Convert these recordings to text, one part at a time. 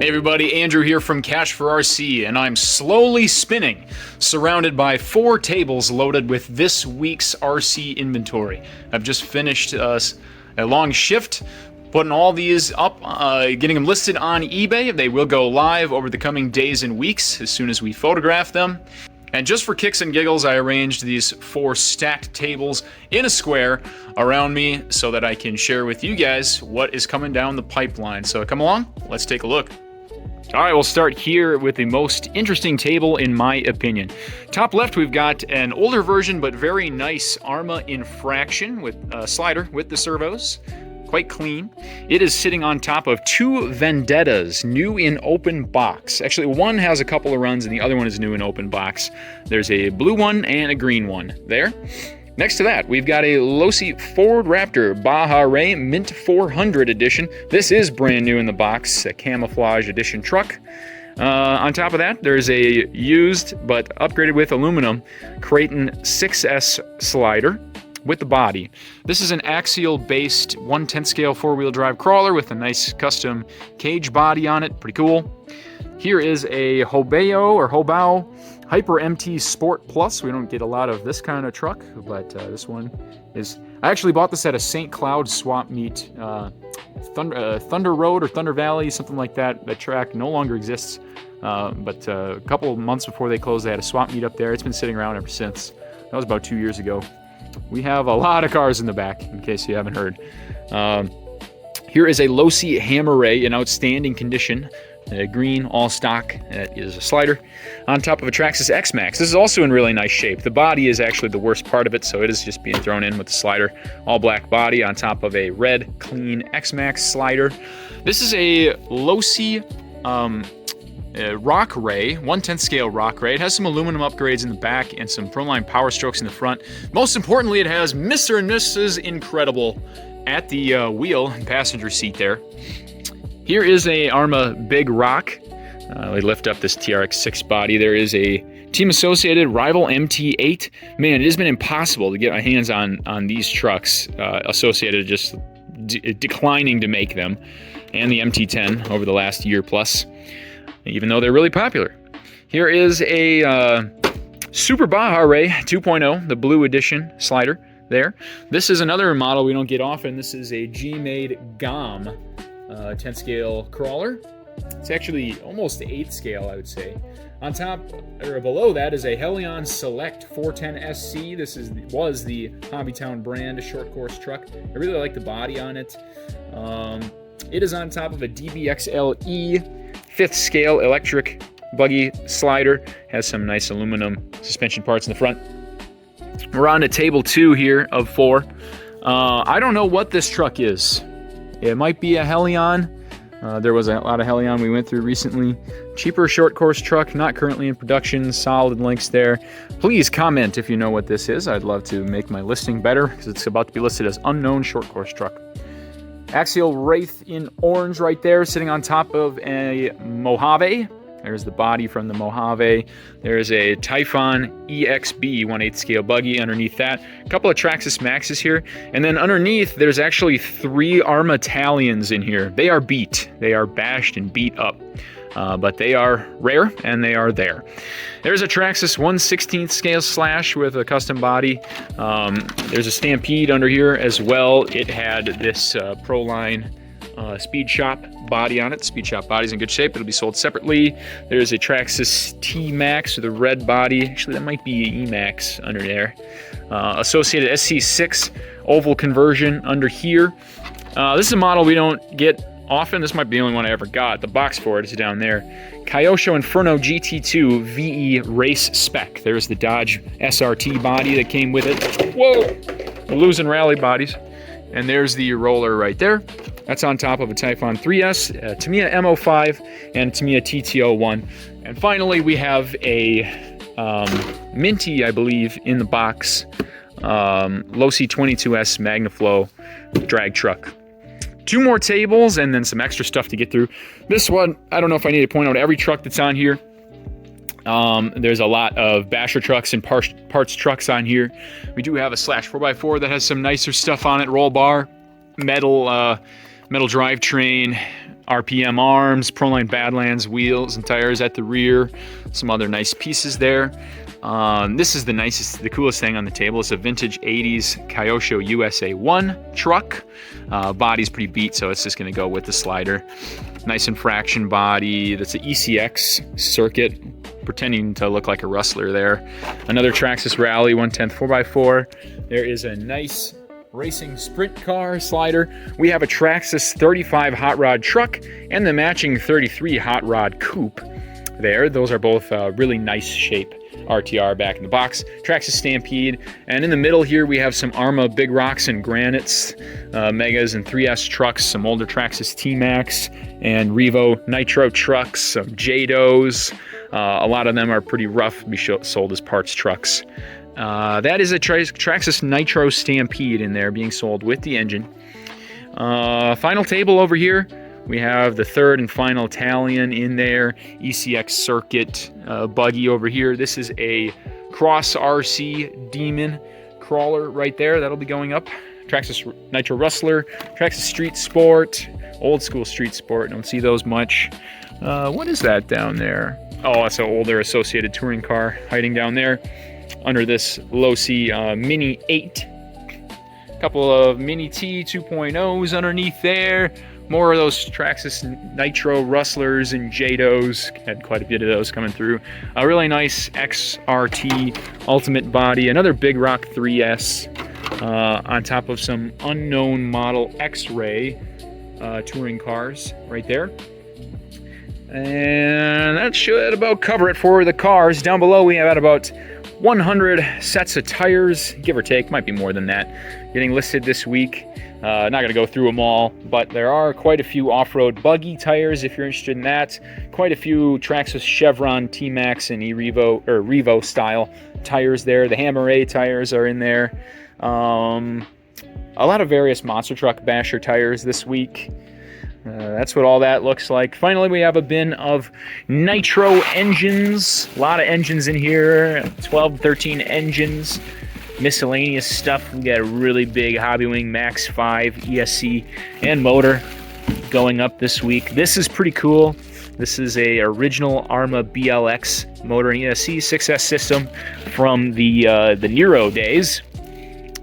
Hey everybody, Andrew here from Cash4RC, and I'm slowly spinning, surrounded by 4 tables loaded with this week's RC inventory. I've just finished a long shift, putting all these up, getting them listed on eBay. They will go live over the coming days and weeks as soon as we photograph them. And just for kicks and giggles, I arranged these 4 stacked tables in a square around me so that I can share with you guys what is coming down the pipeline. So come along, let's take a look. All right, we'll start here with the most interesting table in my opinion. Top left, we've got an older version but very nice Arma Infraction with slider with the servos. Quite clean. It is sitting on top of 2 Vendettas, new in open box. Actually, one has a couple of runs and the other one is new in open box. There's a blue one and a green one there. Next to that, we've got a Losi Ford Raptor Baja Ray Mint 400 edition. This is brand new in the box, a camouflage edition truck. On top of that, there's a used but upgraded with aluminum Creighton 6S slider with the body. This is an axial-based 1/10 scale 4-wheel drive crawler with a nice custom cage body on it. Pretty cool. Here is a Hobao Hyper MT Sport Plus. We don't get a lot of this kind of truck, but this one is... I actually bought this at a St. Cloud swap meet. Thunder Road or Thunder Valley, something like that. That track no longer exists, but a couple of months before they closed, they had a swap meet up there. It's been sitting around ever since. That was about 2 years ago. We have a lot of cars in the back, in case you haven't heard. Here is a Losi Hammer Ray in outstanding condition. Green, all stock. That is a slider. On top of a Traxxas X-Max. This is also in really nice shape. The body is actually the worst part of it, so it is just being thrown in with the slider. All black body on top of a red, clean X-Max slider. This is a Losi Rock Ray, 1/10 scale Rock Ray. It has some aluminum upgrades in the back and some Proline power strokes in the front. Most importantly, it has Mr. and Mrs. Incredible at the wheel and passenger seat there. Here is a Arma Big Rock. We lift up this TRX6 body. There is a Team Associated Rival MT8. Man, it has been impossible to get my hands on these trucks. Associated just declining to make them. And the MT10 over the last year plus, even though they're really popular. Here is a Super Baja Ray 2.0, the blue edition slider there. This is another model we don't get often. This is a G-Made GOM 10 scale crawler. It's actually almost 8 scale, I would say. On top, or below that, is a Helion Select 410 SC. This was the Hobbytown brand, a short course truck. I really like the body on it. It is on top of a DBXLE 5th scale electric buggy slider. Has some nice aluminum suspension parts in the front. We're on to table 2 here of 4. I don't know what this truck is. It might be a Helion. There was a lot of Helion we went through recently. Cheaper short course truck, not currently in production. Solid links there. Please comment if you know what this is. I'd love to make my listing better because it's about to be listed as unknown short course truck. Axial Wraith in orange right there, sitting on top of a Mojave. There's the body from the Mojave. There's a Typhon EXB 1/8 scale buggy underneath that. A couple of Traxxas Maxes here. And then underneath, there's actually 3 Arma Italians in here. They are beat. They are bashed and beat up. But they are rare, and they are there. There's a Traxxas 1/16 scale slash with a custom body. There's a Stampede under here as well. It had this Proline Speed Shop body on it. Speed Shop body's in good shape. It'll be sold separately. There's a Traxxas T-Max with a red body. Actually, that might be E-Max under there. Associated SC6 oval conversion under here. This is a model we don't get often. This might be the only one I ever got. The box for it is down there. Kyosho Inferno GT2 VE Race Spec. There's the Dodge SRT body that came with it. Whoa! We're losing rally bodies. And there's the roller right there. That's on top of a Typhon 3S, Tamiya M05, and Tamiya TT01. And finally, we have a Minty, I believe, in the box. Losi 22S Magnaflow drag truck. 2 more tables and then some extra stuff to get through. This one, I don't know if I need to point out every truck that's on here. There's a lot of basher trucks and parts trucks on here. We do have a Slash 4x4 that has some nicer stuff on it. Roll bar, metal drivetrain, RPM arms, Proline Badlands wheels and tires at the rear. Some other nice pieces there. This is the coolest thing on the table. It's a vintage 80s Kyosho USA 1 truck. Body's pretty beat, so it's just gonna go with the slider. Nice infraction body. That's an ECX circuit, pretending to look like a rustler there. Another Traxxas Rally 1/10 4x4. There is a nice racing sprint car slider. We have a Traxxas 35 hot rod truck and the matching 33 hot rod coupe there. Those are both really nice shape. RTR back in the box, Traxxas Stampede, and in the middle here we have some Arrma Big Rocks and Granites, Megas and 3S trucks, some older Traxxas T-Max and Revo Nitro trucks, some JDOs. A lot of them are pretty rough, be sold as parts trucks. That is a Traxxas Nitro Stampede in there being sold with the engine. Final table over here. We have the third and final Italian in there, ECX circuit buggy over here. This is a Cash4RC Demon crawler right there. That'll be going up. Traxxas Nitro Rustler, Traxxas Street Sport, old school Street Sport. Don't see those much. What is that down there? Oh, that's an older Associated touring car hiding down there under this low-C Mini 8. Couple of Mini T 2.0s underneath there. More of those Traxxas Nitro Rustlers and JDOs. Had quite a bit of those coming through. A really nice XRT Ultimate body. Another Big Rock 3S on top of some unknown model X-Ray touring cars right there. And that should about cover it for the cars. Down below we have at about 100 sets of tires, give or take, might be more than that, getting listed this week. Not going to go through them all, but there are quite a few off-road buggy tires if you're interested in that. Quite a few Traxxas Chevron T-Max and Revo or Revo style tires there. The Hammer A tires are in there. A lot of various monster truck basher tires this week. That's what all that looks like. Finally, we have a bin of nitro engines. A lot of engines in here, 12, 13 engines. Miscellaneous stuff. We got a really big Hobbywing Max 5 ESC and motor going up this week. This is pretty cool. This is a original Arrma BLX motor and ESC 6S system from the Nero days.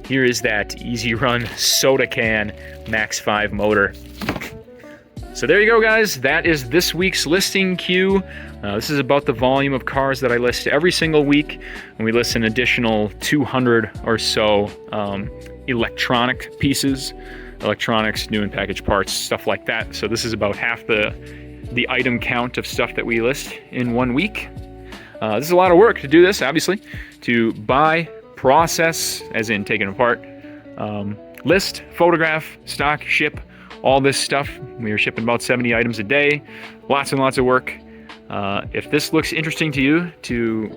Here is that Easy Run soda can Max 5 motor. So there you go, guys. That is this week's listing queue. This is about the volume of cars that I list every single week, and we list an additional 200 or so electronic pieces, electronics, new and packaged parts, stuff like that. So this is about half the item count of stuff that we list in 1 week. This is a lot of work to do this, obviously, to buy, process, as in taking apart, list, photograph, stock, ship, all this stuff. We are shipping about 70 items a day. Lots and lots of work. If this looks interesting to you to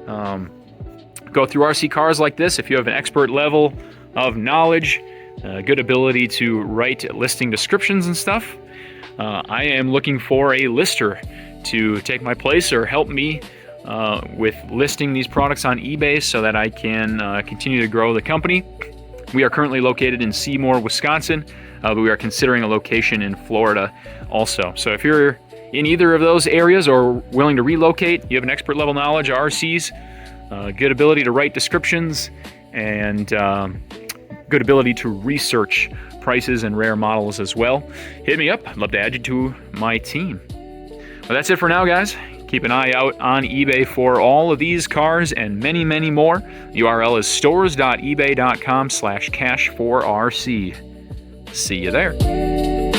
go through RC cars like this, if you have an expert level of knowledge, good ability to write listing descriptions and stuff, I am looking for a lister to take my place or help me with listing these products on eBay so that I can continue to grow the company. We are currently located in Seymour, Wisconsin, but we are considering a location in Florida also. So if you're in either of those areas or willing to relocate, you have an expert level knowledge of RCs, good ability to write descriptions, and good ability to research prices and rare models as well, hit me up. I'd love to add you to my team. Well, that's it for now, guys. Keep an eye out on eBay for all of these cars and many, many more. URL is stores.ebay.com/cash4rc. See you there.